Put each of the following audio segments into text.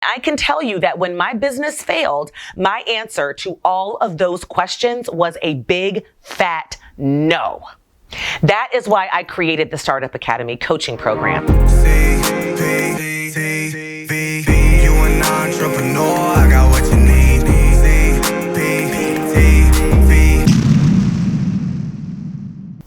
I can tell you that when my business failed, my answer to all of those questions was a big, fat no. That is why I created the Startup Academy coaching program. You an entrepreneur, I got what you need.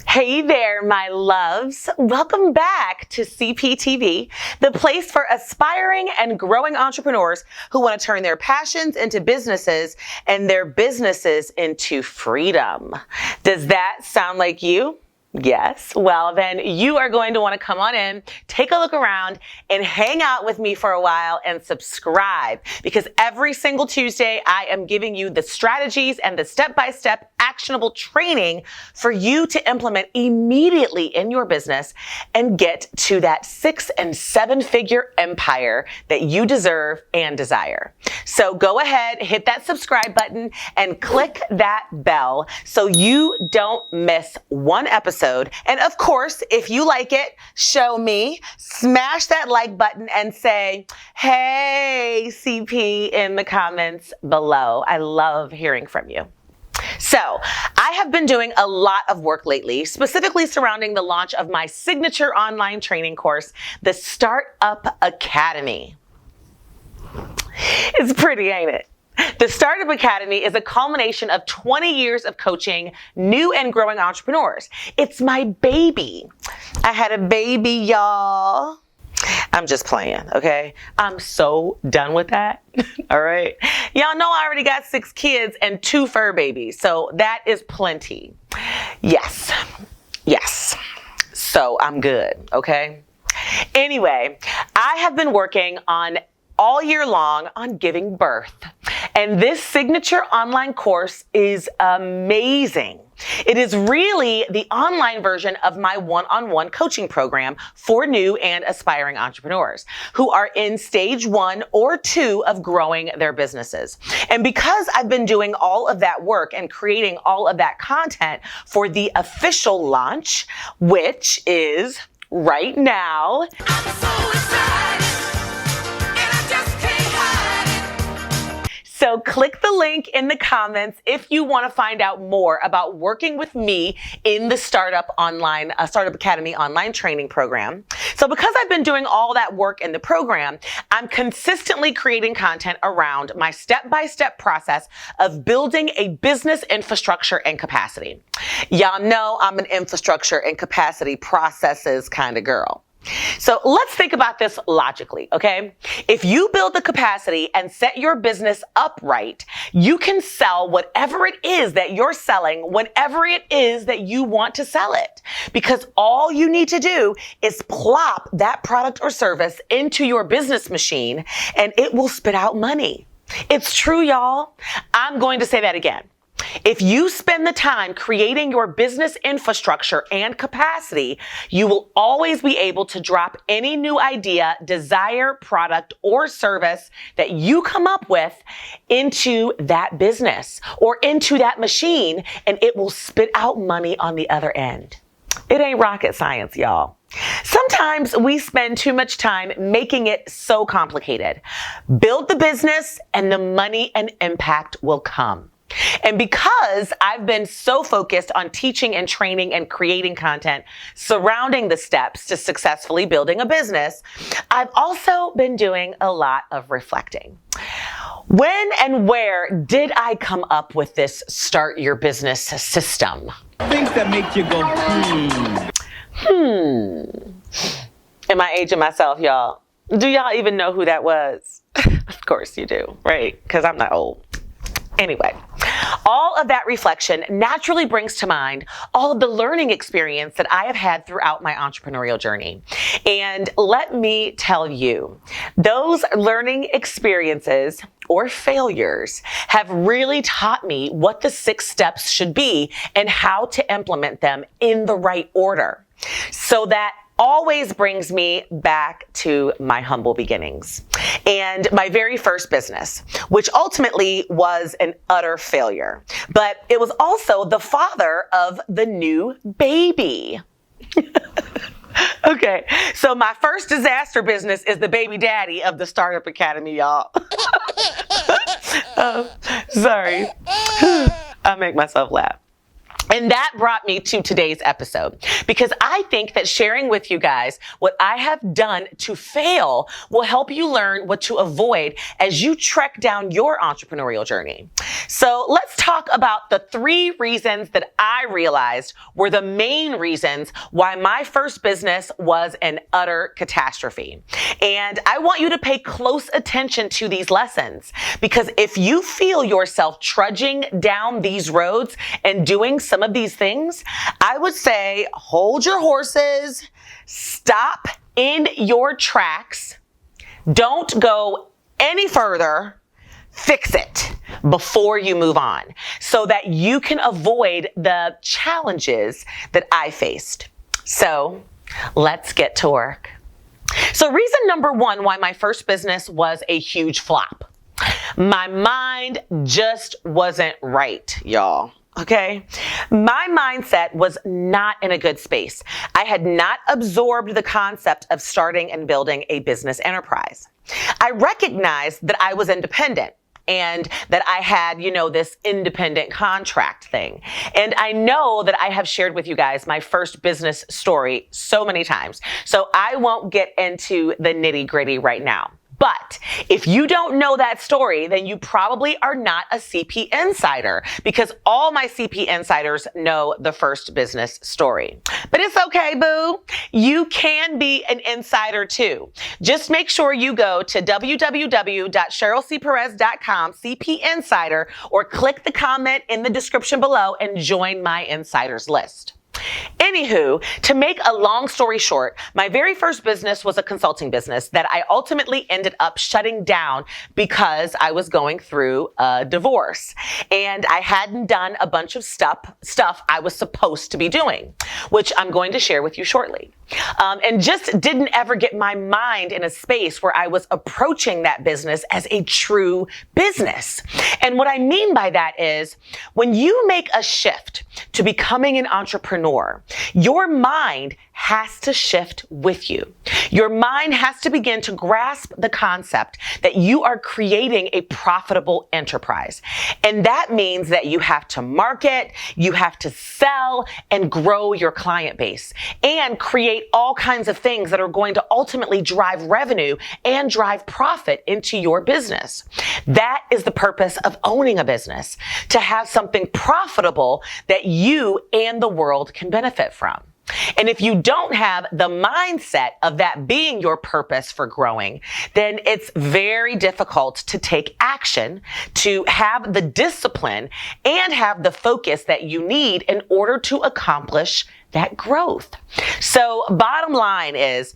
Hey there, my loves. Welcome back to CPTV, the place for aspiring and growing entrepreneurs who want to turn their passions into businesses and their businesses into freedom. Does that sound like you? Yes. Well, then you are going to want to come on in, take a look around, and hang out with me for a while and subscribe, because every single Tuesday I am giving you the strategies and the step-by-step actionable training for you to implement immediately in your business and get to that 6- and 7-figure empire that you deserve and desire. So go ahead, hit that subscribe button and click that bell so you don't miss one episode. And of course, if you like it, show me, smash that like button and say, hey, CP in the comments below. I love hearing from you. So I have been doing a lot of work lately, specifically surrounding the launch of my signature online training course, the Startup Academy. It's pretty, ain't it? The Startup Academy is a culmination of 20 years of coaching new and growing entrepreneurs. It's my baby. I had a baby, y'all. I'm just playing, okay? I'm so done with that, all right? Y'all know I already got 6 kids and 2 fur babies, so that is plenty. Yes. So I'm good, okay? Anyway, I have been working on all year long on giving birth. And this signature online course is amazing. It is really the online version of my one-on-one coaching program for new and aspiring entrepreneurs who are in stage 1 or 2 of growing their businesses. And because I've been doing all of that work and creating all of that content for the official launch, which is right now. I'm so excited. So click the link in the comments if you want to find out more about working with me in the Startup Academy online training program. So because I've been doing all that work in the program, I'm consistently creating content around my step-by-step process of building a business infrastructure and capacity. Y'all know I'm an infrastructure and capacity processes kind of girl. So let's think about this logically, okay? If you build the capacity and set your business up right, you can sell whatever it is that you're selling whenever it is that you want to sell it. Because all you need to do is plop that product or service into your business machine and it will spit out money. It's true, y'all. I'm going to say that again. If you spend the time creating your business infrastructure and capacity, you will always be able to drop any new idea, desire, product, or service that you come up with into that business or into that machine, and it will spit out money on the other end. It ain't rocket science, y'all. Sometimes we spend too much time making it so complicated. Build the business and the money and impact will come. And because I've been so focused on teaching and training and creating content surrounding the steps to successfully building a business, I've also been doing a lot of reflecting. When and where did I come up with this start your business system? Things that make you go, Am I aging myself, y'all? Do y'all even know who that was? Of course you do, right? Because I'm not old. Anyway, all of that reflection naturally brings to mind all of the learning experience that I have had throughout my entrepreneurial journey. And let me tell you, those learning experiences or failures have really taught me what the 6 steps should be and how to implement them in the right order. So that always brings me back to my humble beginnings and my very first business, which ultimately was an utter failure. But it was also the father of the new baby. Okay, so my first disaster business is the baby daddy of the Startup Academy, y'all. Sorry. I make myself laugh. And that brought me to today's episode, because I think that sharing with you guys what I have done to fail will help you learn what to avoid as you trek down your entrepreneurial journey. So let's talk about the 3 reasons that I realized were the main reasons why my first business was an utter catastrophe. And I want you to pay close attention to these lessons, because if you feel yourself trudging down these roads and doing some of these things, I would say hold your horses, stop in your tracks, don't go any further, fix it before you move on so that you can avoid the challenges that I faced. So let's get to work. So reason number 1 why my first business was a huge flop. My mind just wasn't right, y'all. Okay. My mindset was not in a good space. I had not absorbed the concept of starting and building a business enterprise. I recognized that I was independent and that I had, this independent contract thing. And I know that I have shared with you guys my first business story so many times. So I won't get into the nitty-gritty right now. But if you don't know that story, then you probably are not a CP insider, because all my CP insiders know the first business story. But it's okay, boo. You can be an insider too. Just make sure you go to www.cherylcperez.com CP Insider, or click the comment in the description below and join my insiders list. Anywho, to make a long story short, my very first business was a consulting business that I ultimately ended up shutting down because I was going through a divorce and I hadn't done a bunch of stuff I was supposed to be doing, which I'm going to share with you shortly. And just didn't ever get my mind in a space where I was approaching that business as a true business. And what I mean by that is when you make a shift to becoming an entrepreneur, your mind has to shift with you. Your mind has to begin to grasp the concept that you are creating a profitable enterprise. And that means that you have to market, you have to sell and grow your client base and create all kinds of things that are going to ultimately drive revenue and drive profit into your business. That is the purpose of owning a business, to have something profitable that you and the world can benefit from. And if you don't have the mindset of that being your purpose for growing, then it's very difficult to take action, to have the discipline and have the focus that you need in order to accomplish that growth. So bottom line is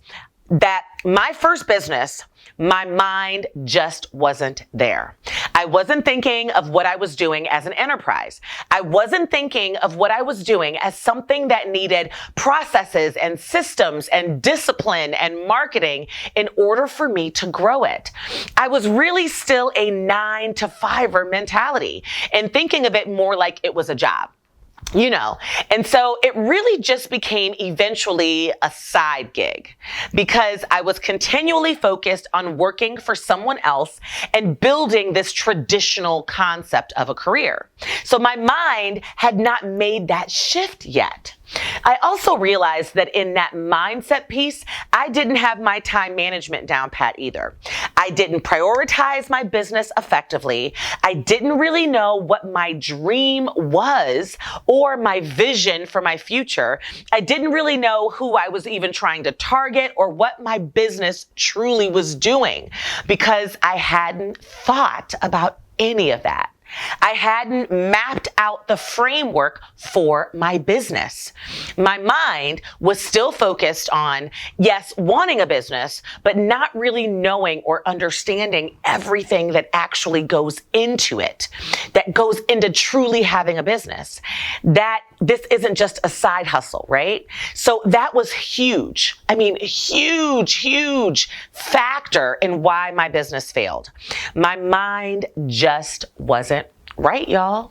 that my first business, my mind just wasn't there. I wasn't thinking of what I was doing as an enterprise. I wasn't thinking of what I was doing as something that needed processes and systems and discipline and marketing in order for me to grow it. I was really still a 9-to-5er mentality and thinking of it more like it was a job. And so it really just became eventually a side gig because I was continually focused on working for someone else and building this traditional concept of a career. So my mind had not made that shift yet. I also realized that in that mindset piece, I didn't have my time management down pat either. I didn't prioritize my business effectively. I didn't really know what my dream was or my vision for my future. I didn't really know who I was even trying to target or what my business truly was doing because I hadn't thought about any of that. I hadn't mapped out the framework for my business. My mind was still focused on, yes, wanting a business, but not really knowing or understanding everything that actually goes into it, that goes into truly having a business. That this isn't just a side hustle, right? So that was huge. I mean, huge factor in why my business failed. My mind just wasn't right, y'all.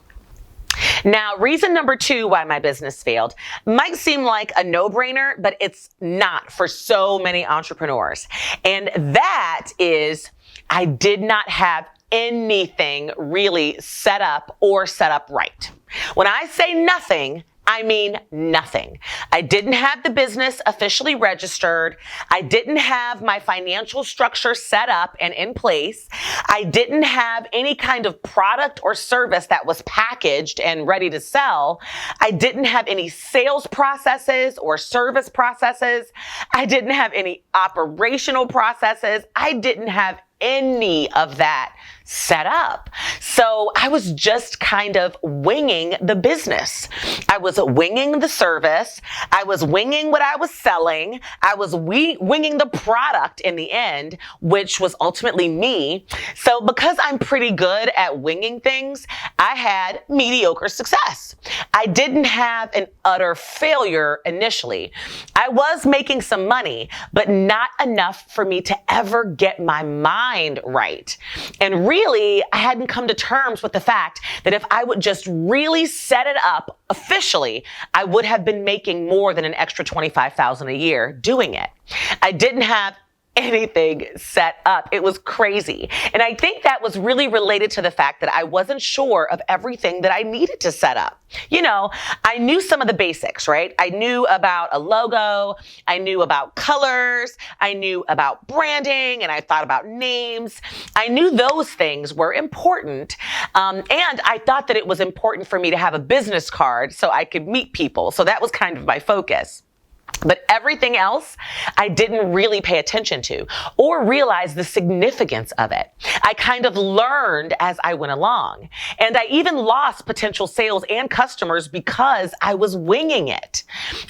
Now, reason number 2 why my business failed might seem like a no-brainer, but it's not for so many entrepreneurs. And that is I did not have anything really set up right. When I say nothing, I mean nothing. I didn't have the business officially registered. I didn't have my financial structure set up and in place. I didn't have any kind of product or service that was packaged and ready to sell. I didn't have any sales processes or service processes. I didn't have any operational processes. I didn't have any of that set up. So I was just kind of winging the business. I was winging the service. I was winging what I was selling. I was winging the product in the end, which was ultimately me. So because I'm pretty good at winging things, I had mediocre success. I didn't have an utter failure initially. I was making some money, but not enough for me to ever get my mind right. And really, I hadn't come to terms with the fact that if I would just really set it up officially, I would have been making more than an extra $25,000 a year doing it. I didn't have anything set up. It was crazy. And I think that was really related to the fact that I wasn't sure of everything that I needed to set up. You know, I knew some of the basics, right? I knew about a logo. I knew about colors. I knew about branding, and I thought about names. I knew those things were important. And I thought that it was important for me to have a business card so I could meet people. So that was kind of my focus. But everything else, I didn't really pay attention to or realize the significance of it. I kind of learned as I went along. And I even lost potential sales and customers because I was winging it.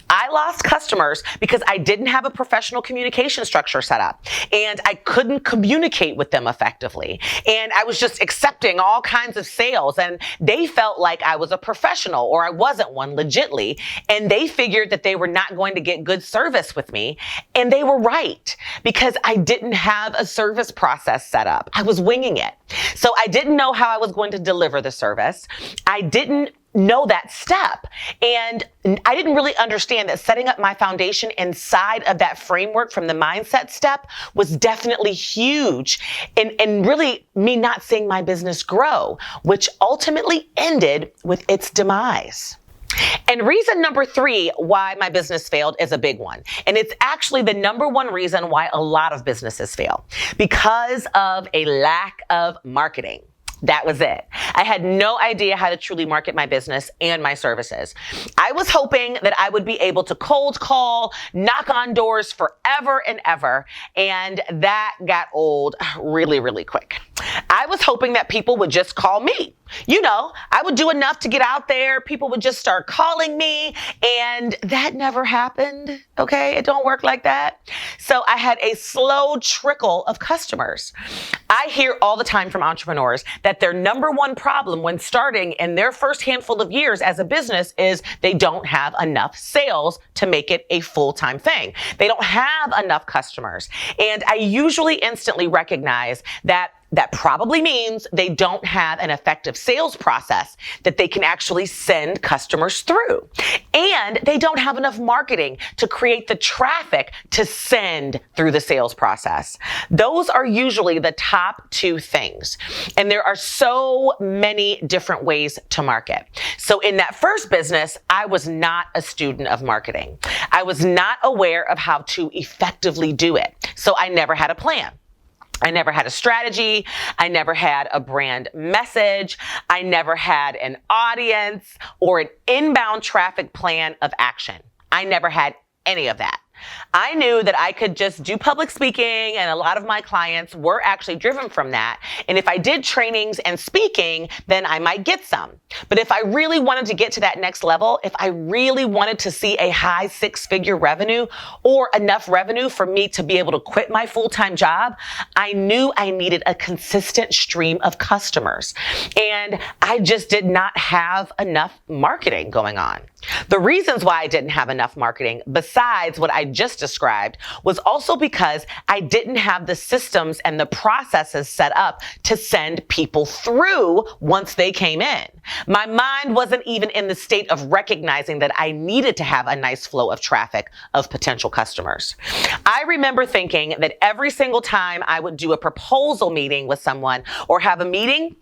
I lost customers because I didn't have a professional communication structure set up and I couldn't communicate with them effectively. And I was just accepting all kinds of sales and they felt like I was a professional or I wasn't one legitly. And they figured that they were not going to get good service with me. And they were right because I didn't have a service process set up. I was winging it. So I didn't know how I was going to deliver the service. I didn't know that step. And I didn't really understand that setting up my foundation inside of that framework from the mindset step was definitely huge and really me not seeing my business grow, which ultimately ended with its demise. And reason number 3 why my business failed is a big one. And it's actually the number 1 reason why a lot of businesses fail because of a lack of marketing. That was it. I had no idea how to truly market my business and my services. I was hoping that I would be able to cold call, knock on doors forever and ever, and that got old really, really quick. I was hoping that people would just call me. You know, I would do enough to get out there. People would just start calling me, and that never happened. Okay, it don't work like that. So I had a slow trickle of customers. I hear all the time from entrepreneurs that their number 1 problem when starting in their first handful of years as a business is they don't have enough sales to make it a full-time thing. They don't have enough customers. And I usually instantly recognize that probably means they don't have an effective sales process that they can actually send customers through. And they don't have enough marketing to create the traffic to send through the sales process. Those are usually the top 2 things. And there are so many different ways to market. So in that first business, I was not a student of marketing. I was not aware of how to effectively do it. So I never had a plan. I never had a strategy. I never had a brand message. I never had an audience or an inbound traffic plan of action. I never had any of that. I knew that I could just do public speaking, and a lot of my clients were actually driven from that. And if I did trainings and speaking, then I might get some. But if I really wanted to get to that next level, if I really wanted to see a high 6-figure revenue or enough revenue for me to be able to quit my full-time job, I knew I needed a consistent stream of customers. And I just did not have enough marketing going on. The reasons why I didn't have enough marketing, besides what I just described was also because I didn't have the systems and the processes set up to send people through once they came in. My mind wasn't even in the state of recognizing that I needed to have a nice flow of traffic of potential customers. I remember thinking that every single time I would do a proposal meeting with someone or have a meeting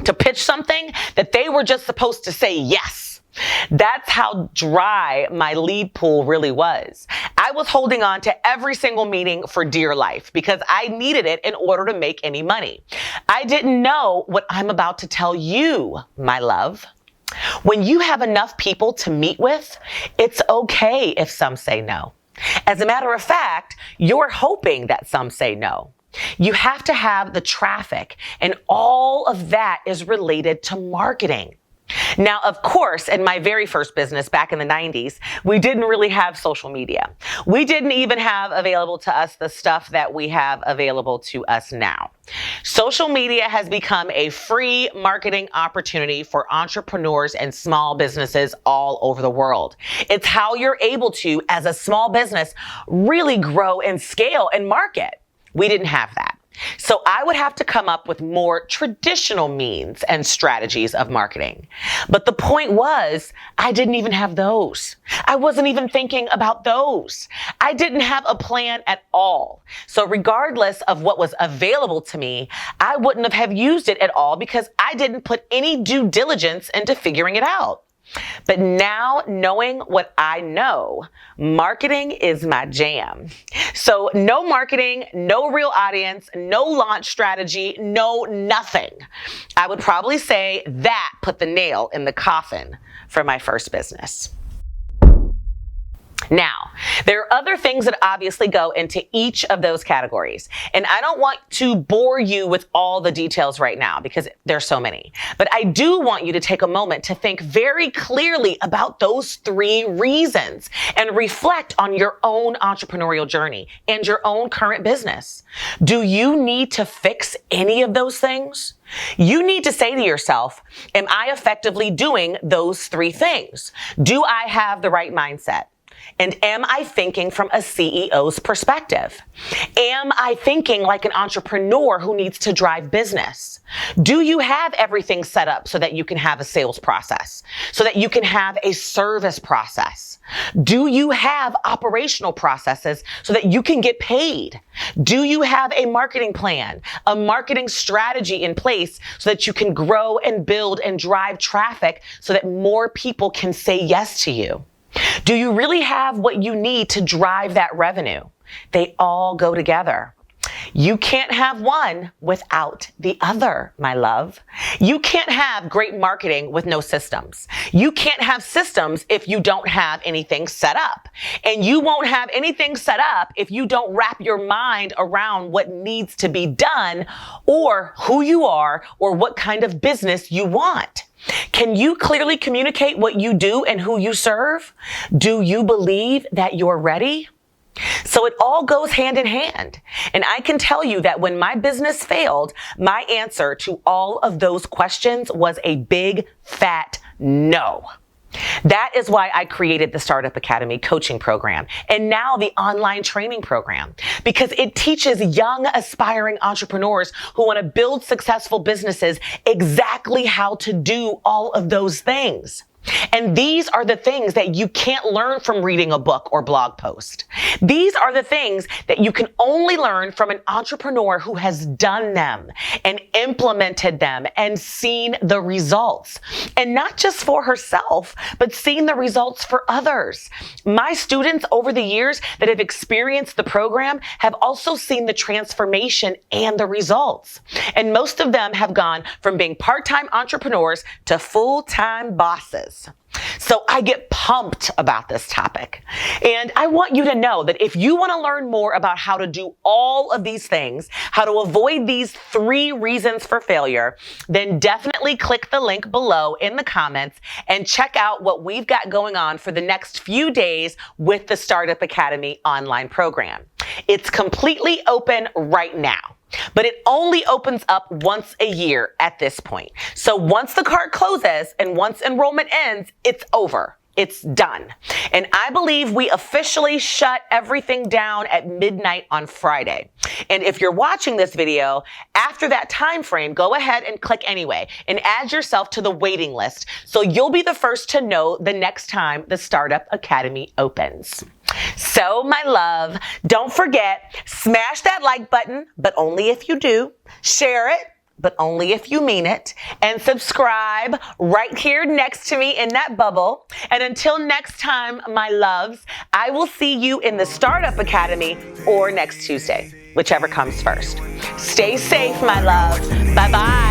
to pitch something, that they were just supposed to say yes. That's how dry my lead pool really was. I was holding on to every single meeting for dear life because I needed it in order to make any money. I didn't know what I'm about to tell you, my love. When you have enough people to meet with, it's okay if some say no. As a matter of fact, you're hoping that some say no. You have to have the traffic, and all of that is related to marketing. Now, of course, in my very first business back in the 90s, we didn't really have social media. We didn't even have available to us the stuff that we have available to us now. Social media has become a free marketing opportunity for entrepreneurs and small businesses all over the world. It's how you're able to, as a small business, really grow and scale and market. We didn't have that. So I would have to come up with more traditional means and strategies of marketing. But the point was, I didn't even have those. I wasn't even thinking about those. I didn't have a plan at all. So regardless of what was available to me, I wouldn't have used it at all because I didn't put any due diligence into figuring it out. But now, knowing what I know, marketing is my jam. So no marketing, no real audience, no launch strategy, no nothing. I would probably say that put the nail in the coffin for my first business. Now, there are other things that obviously go into each of those categories. And I don't want to bore you with all the details right now because there's so many. But I do want you to take a moment to think very clearly about those 3 reasons and reflect on your own entrepreneurial journey and your own current business. Do you need to fix any of those things? You need to say to yourself, am I effectively doing those 3 things? Do I have the right mindset? And am I thinking from a CEO's perspective? Am I thinking like an entrepreneur who needs to drive business? Do you have everything set up so that you can have a sales process, so that you can have a service process? Do you have operational processes so that you can get paid? Do you have a marketing plan, a marketing strategy in place so that you can grow and build and drive traffic so that more people can say yes to you? Do you really have what you need to drive that revenue? They all go together. You can't have one without the other, my love. You can't have great marketing with no systems. You can't have systems if you don't have anything set up. And you won't have anything set up if you don't wrap your mind around what needs to be done or who you are or what kind of business you want. Can you clearly communicate what you do and who you serve? Do you believe that you're ready? So it all goes hand in hand. And I can tell you that when my business failed, my answer to all of those questions was a big, fat no. That is why I created the Startup Academy coaching program and now the online training program, because it teaches young aspiring entrepreneurs who want to build successful businesses exactly how to do all of those things. And these are the things that you can't learn from reading a book or blog post. These are the things that you can only learn from an entrepreneur who has done them and implemented them and seen the results. And not just for herself, but seen the results for others. My students over the years that have experienced the program have also seen the transformation and the results. And most of them have gone from being part-time entrepreneurs to full-time bosses. So I get pumped about this topic. And I want you to know that if you want to learn more about how to do all of these things, how to avoid these 3 reasons for failure, then definitely click the link below in the comments and check out what we've got going on for the next few days with the Startup Academy online program. It's completely open right now. But it only opens up once a year at this point. So once the cart closes and once enrollment ends, it's over. It's done. And I believe we officially shut everything down at midnight on Friday. And if you're watching this video after that time frame, go ahead and click anyway and add yourself to the waiting list so you'll be the first to know the next time the Startup Academy opens. So, my love, don't forget, smash that like button, but only if you do. Share it, but only if you mean it. And subscribe right here next to me in that bubble. And until next time, my loves, I will see you in the Startup Academy or next Tuesday, whichever comes first. Stay safe, my love. Bye-bye.